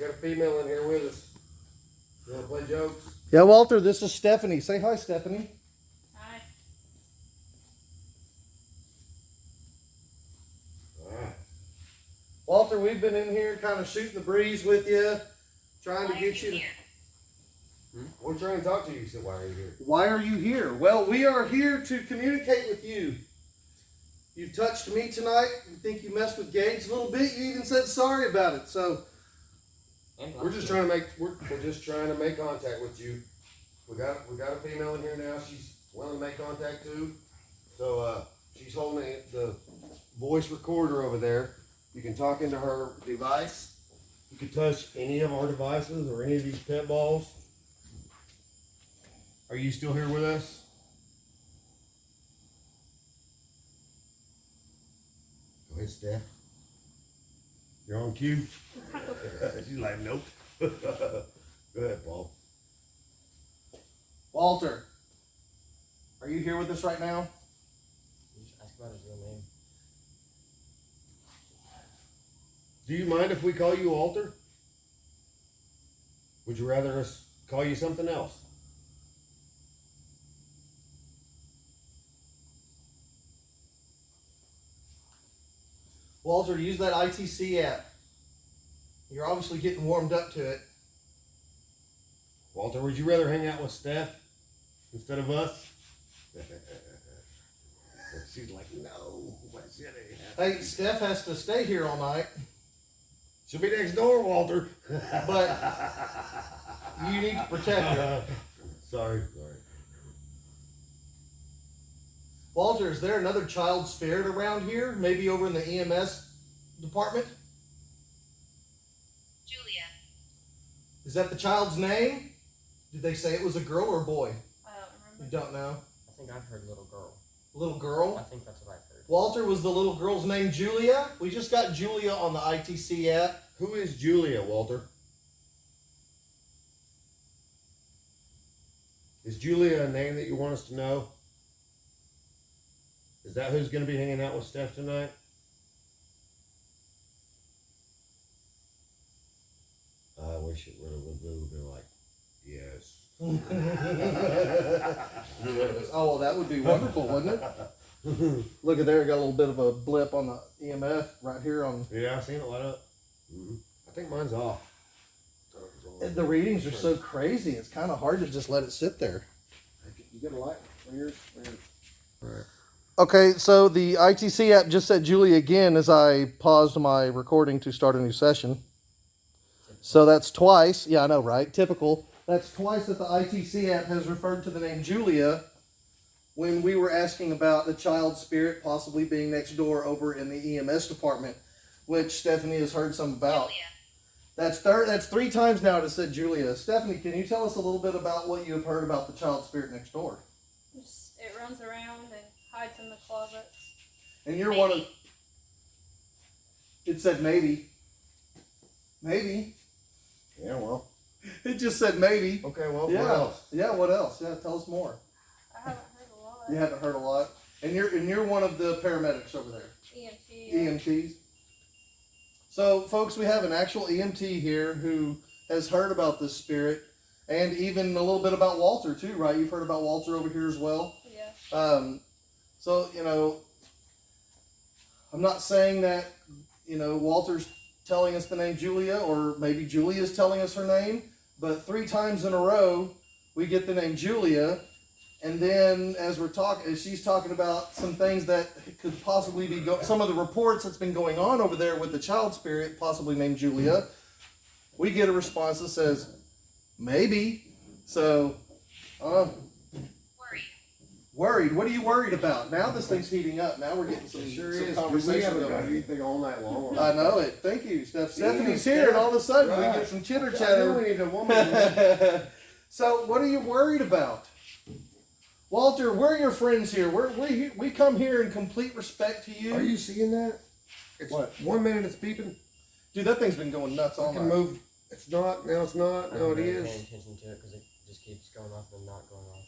got a female in here with us. You want to play jokes? Yeah, Walter, this is Stephanie. Say hi, Stephanie. Hi. All right. Walter, we've been in here kind of shooting the breeze with you, trying to get you to... We're trying to talk to you, so why are you here? Why are you here? Well, we are here to communicate with you. You've touched me tonight. You think you messed with Gage a little bit. You even said sorry about it. So we're just trying to make contact with you. We got a female in here now. She's willing to make contact too. So she's holding the voice recorder over there. You can talk into her device. You can touch any of our devices or any of these pet balls. Are you still here with us? Go ahead, Steph. You're on cue. She's like, nope. Go ahead, Paul. Walter, are you here with us right now? You just ask about his real name. Do you mind if we call you Walter? Would you rather us call you something else? Walter, use that ITC app. You're obviously getting warmed up to it. Walter, would you rather hang out with Steph instead of us? She's like, no. Hey, Steph has to stay here all night. She'll be next door, Walter. But you need to protect her. Sorry. Walter, is there another child spirit around here? Maybe over in the EMS department? Julia. Is that the child's name? Did they say it was a girl or a boy? I don't remember. You don't know? I think I've heard little girl. Little I girl? think that's what I've heard. Walter, was the little girl's name Julia? We just got Julia on the ITC app. Who is Julia, Walter? Is Julia a name that you want us to know? Is that who's going to be hanging out with Steph tonight? I wish it would have been like, yes. Oh, well, that would be wonderful, wouldn't it? Look at there, got a little bit of a blip on the EMF right here on. Yeah, I've seen it light up. Mm-hmm. I think mine's off. The readings are so crazy, it's kind of hard to just let it sit there. You got a light? Where's All right. Okay, so the ITC app just said Julie again as I paused my recording to start a new session. So that's twice. Yeah, I know, right? Typical. That's twice that the ITC app has referred to the name Julia when we were asking about the child spirit possibly being next door over in the EMS department, which Stephanie has heard some about. Julia. That's 3 times now it has said Julia. Stephanie, can you tell us a little bit about what you have heard about the child spirit next door? It runs around and hides in the closets. And you're one of... It said maybe. Maybe. Yeah, well. It just said maybe. Okay, well, Yeah. what else? Yeah, what else? Yeah, tell us more. I haven't heard a lot. You haven't heard a lot. And you're one of the paramedics over there. EMT. EMTs. So, folks, we have an actual EMT here who has heard about this spirit and even a little bit about Walter too, right? You've heard about Walter over here as well. Yeah. So, you know, I'm not saying that, you know, Walter's telling us the name Julia or maybe Julia's telling us her name, but 3 times in a row we get the name Julia. And then as she's talking about some things that could possibly be, some of the reports that's been going on over there with the child spirit, possibly named Julia, we get a response that says, maybe. So, worried. What are you worried about? Now this thing's heating up. Now we're getting some conversation We haven't got going. anything all night long. I know it. Thank you, Steph. Stephanie's Steph. here, and all of a sudden Right. we get some chitter We chatter. need a woman. So, what are you worried about? Walter, we're your friends here. We come here in complete respect to you. Are you seeing that? It's What? 1 minute it's beeping. Dude, that thing's been going nuts all I can night. move. It's not. Now it's not. I No, it haven't been is. paying attention to it because it just keeps going off and not going off.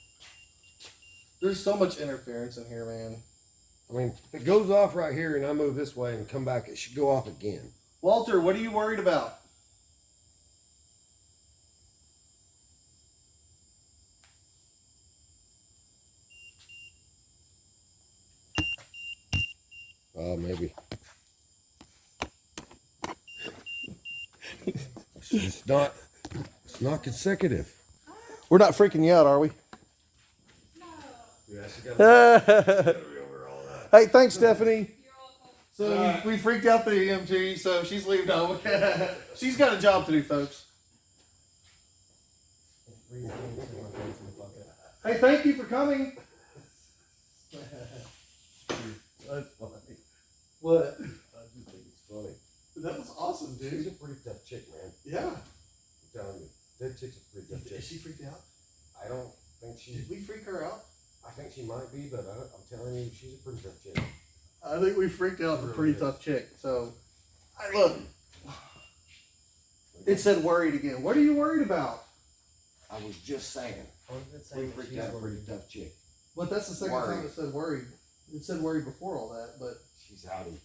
There's so much interference in here, man. I mean, if it goes off right here and I move this way and come back, it should go off again. Walter, what are you worried about? Maybe. It's not consecutive. We're not freaking you out, are we? Yeah, she got Hey, thanks, Stephanie. You're welcome. So we freaked out the EMT, so she's leaving home. She's got a job to do, folks. Hey, thank you for coming. That's funny. What? I just think it's funny. That was awesome, She's dude. a pretty tough chick, man. Yeah. I'm telling you. That chick's a pretty tough chick. Is she freaked out? I don't think she. Did we freak her out? I think she might be, but I'm telling you, she's a pretty tough chick. I think we freaked out a pretty tough chick. So, I love it. It said worried again. What are you worried about? I was just saying. I was We saying that freaked she's out a pretty worried. tough chick. But that's the second Worried. time it said worried. It said worried before all that, but She's Audi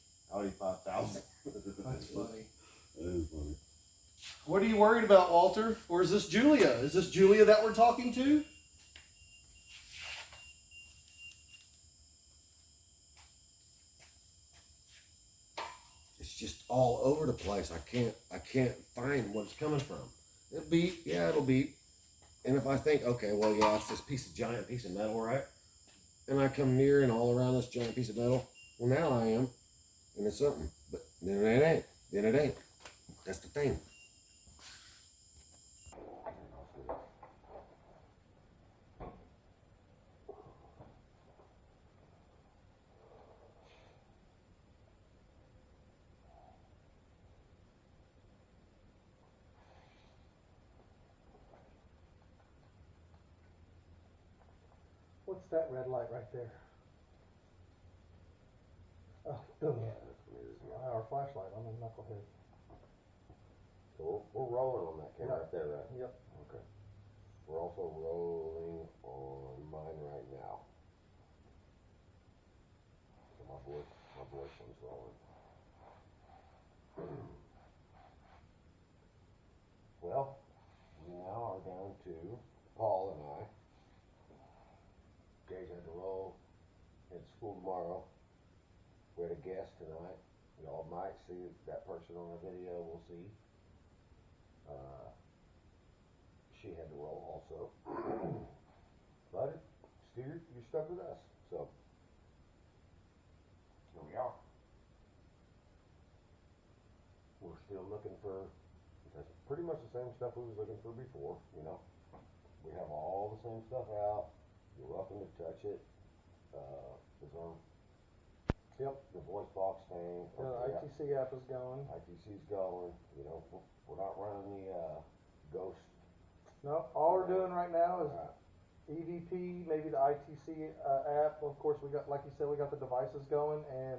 5000. that's funny. That is funny. What are you worried about, Walter? Or is this Julia? Is this Julia that we're talking to? It's just all over the place. I can't find what it's coming from. It'll beep, yeah, it'll beep. And if I think, okay, well, yeah, it's this giant piece of metal, right? And I come near and all around this giant piece of metal, well, now I am, and it's something. But then it ain't. Then it ain't. That's the thing. What's that red light right there? Oh, our flashlight on the knucklehead. So we're rolling on that camera right there, right? Yep. Okay. We're also rolling on mine right now. So my voice one's rolling. Well, we now are down to Paul and I. Gage had to roll. At school tomorrow. We had a guest tonight. Y'all might see that person on the video. We'll see. She had to roll also. But Steve, you stuck with us. So here we are. We're still looking for pretty much the same stuff we was looking for before, you know. We have all the same stuff out. You're welcome to touch it. The voice box thing. ITC app is going. ITC's going. You know, we're not running the ghost. No, all we're doing right now is EVP, maybe the ITC app. Of course, we got, like you said, we got the devices going, and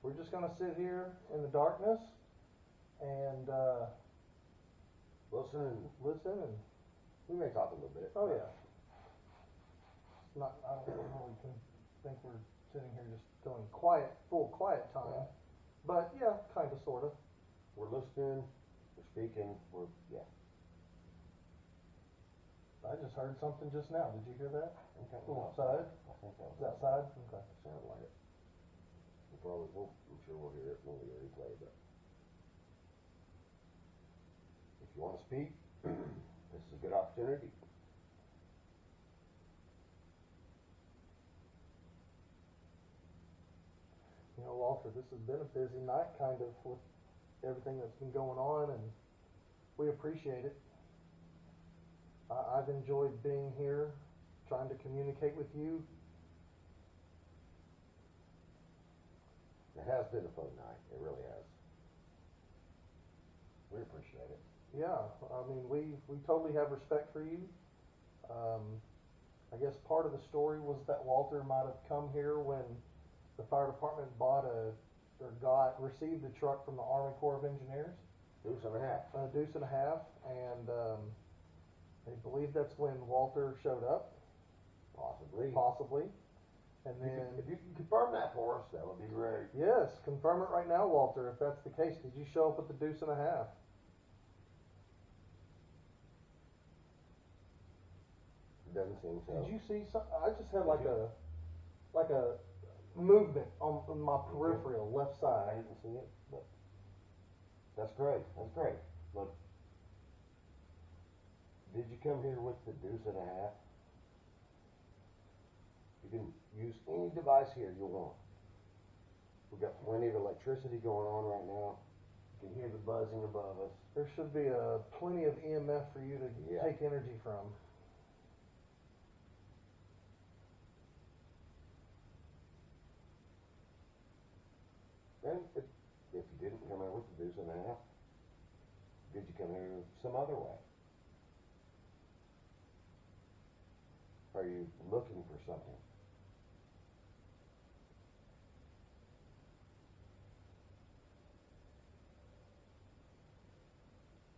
we're just gonna sit here in the darkness and listen, and we may talk a little bit. oh yeah. I don't know we can think we're sitting here just doing full quiet time, Yeah. but yeah, kind of, sort of. We're listening, we're speaking, yeah. I just heard something just now. Did you hear that? Okay. Outside? I think that Is that outside? Okay. It sounded like it. I'm sure we'll hear it when we replay, but if you want to speak, this is a good opportunity. You know, Walter, this has been a busy night, kind of, with everything that's been going on, and we appreciate it. I've enjoyed being here, trying to communicate with you. It has been a fun night. It really has. We appreciate it. Yeah, I mean, we totally have respect for you. I guess part of the story was that Walter might have come here when the fire department received a truck from the Army Corps of Engineers. Deuce and a half. A deuce and a half, and they believe that's when Walter showed up, possibly. And then, If you can confirm that for us, that would be great. yes, confirm it right now, Walter, if that's the case. Did you show up with the deuce and a half? It doesn't seem so. Did you see some? I just had like a movement on my peripheral left I side. didn't see it, but that's great. That's great. Look, did you come here with the deuce and a half? You can use any device here you want. We've got plenty of electricity going on right now. You can hear the buzzing above us. There should be plenty of EMF for you to Yeah. take energy from. And if you didn't come here with the deuce and a half, did you come here some other way? Are you looking for something?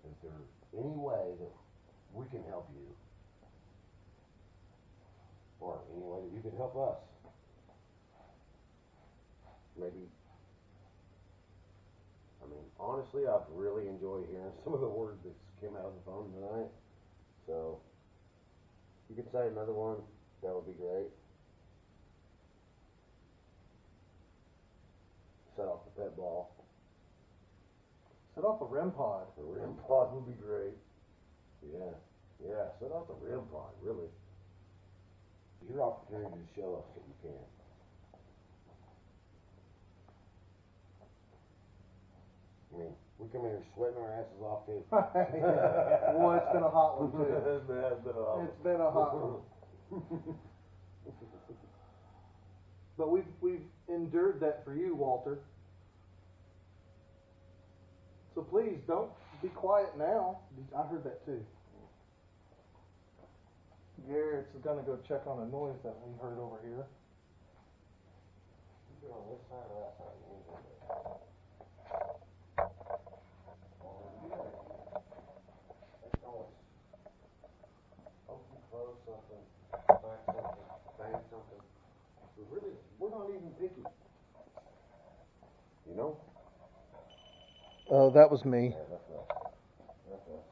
Is there any way that we can help you? Or any way that you can help us? Maybe, I mean, honestly, I've really enjoyed hearing some of the words that came out of the phone tonight. So, you could say another one, that would be great. Set off the pet ball. Set off a REM pod. The REM pod would be great. Yeah, set off the REM pod, really. It's your opportunity to show us that you can. I mean, we come here sweating our asses off too. Well, it's been a hot one too. It's been a hot one. It's been a hot one. But we've endured that for you, Walter. So please don't be quiet now. I heard that too. Garrett's gonna go check on a noise that we heard over here. You go on this side or that side? That noise. Hope you close something, back something, bang something. We're not even picky. You know? Oh, that was me. Yeah, that's us. That's us.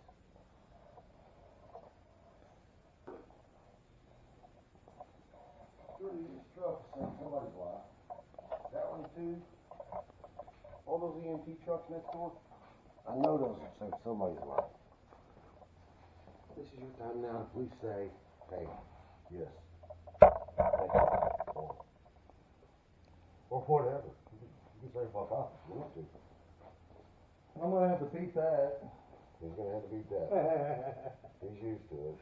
Sure, these trucks saved somebody's life. That one too. All those EMT trucks next door. I know those have saved somebody's life. This is your time now to please say, hey, yes. Thank you. Or whatever. You can say fuck off if you want to. I'm gonna have to beat that. He's gonna have to beat that. He's used to it.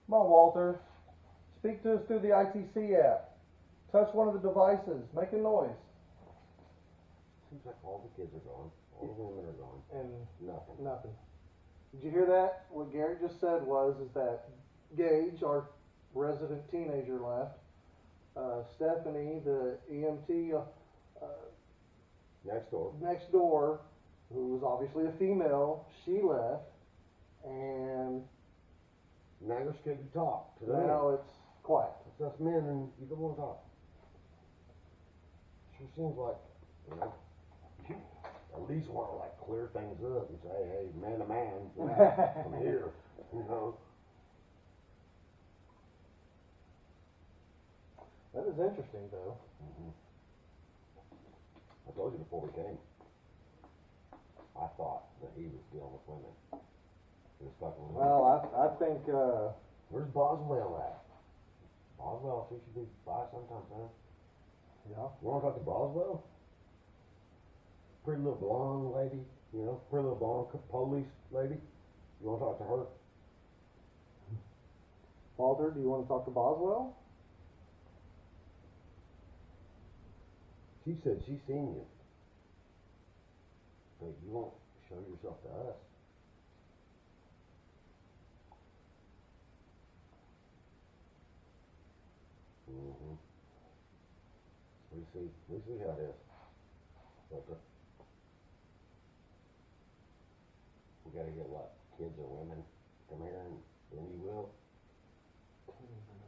Come on, Walter. Speak to us through the ITC app. Touch one of the devices. Make a noise. Seems like all the kids are gone. All the women are gone. And Nothing. nothing. Did you hear that? What Garrett just said is that Gage, our resident teenager, left. Stephanie, the EMT Next door. who was obviously a female, she left. And Now you're scared to talk to the now men. it's quiet. It's us men and you don't want to talk. Sure seems like, you know, you at least want to like clear things up and say, hey, man to man, I'm here, you know. That is interesting, though. Mm-hmm. I told you before we came, I thought that he was dealing with women. He was fucking with women. Well, I think, Where's Boswell at? Boswell, she should be by sometime, man. yeah. You want to talk to Boswell? Pretty little blonde lady, you know, pretty little blonde police lady. You want to talk to her? Walter, do you want to talk to Boswell? She said she's seen you. But you won't show yourself to us. Mm-hmm. We see how it is. But we gotta get what? Kids or women come here and then you will.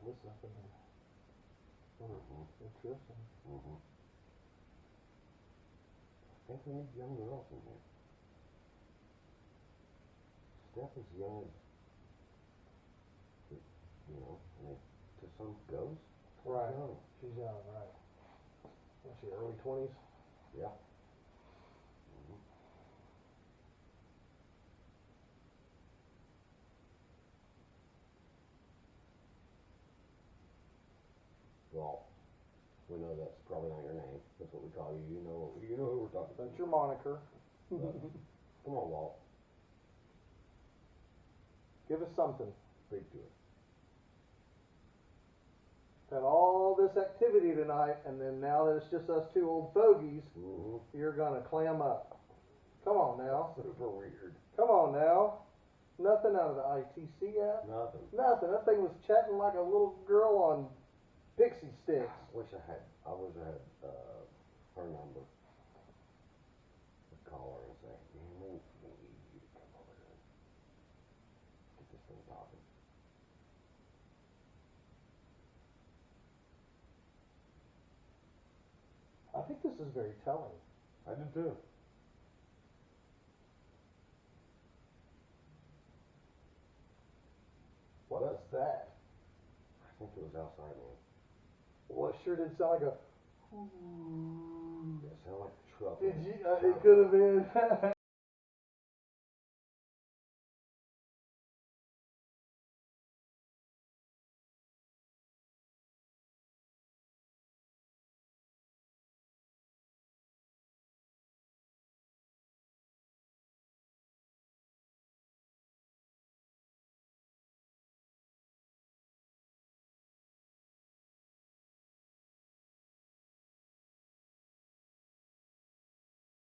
Listen up in here. Mm-hmm. Interesting. Mm-hmm. I think we need young girls in here. Steph is young. You know, I mean, to some goes. Right. Young. She's young, right. What's she, early 20s? Yeah. Well, we know that's probably not your name. That's what we call you. You know who we're talking about. That's your moniker. But, come on, Walt. Give us something. Speak to it. Had all this activity tonight, and then now that it's just us two old fogies, you're gonna clam up. Come on now. Super weird. Come on now. Nothing out of the ITC app. Nothing. Nothing. That thing was chatting like a little girl on pixie sticks. I wish I had her number. I'd call her and say, man, we need you to come over here and get this thing talking. I think this is very telling. I do too. What's that? I think it was outside, man. Well, it sure did sound like a. It sounded like a truck. Did you? It could have been.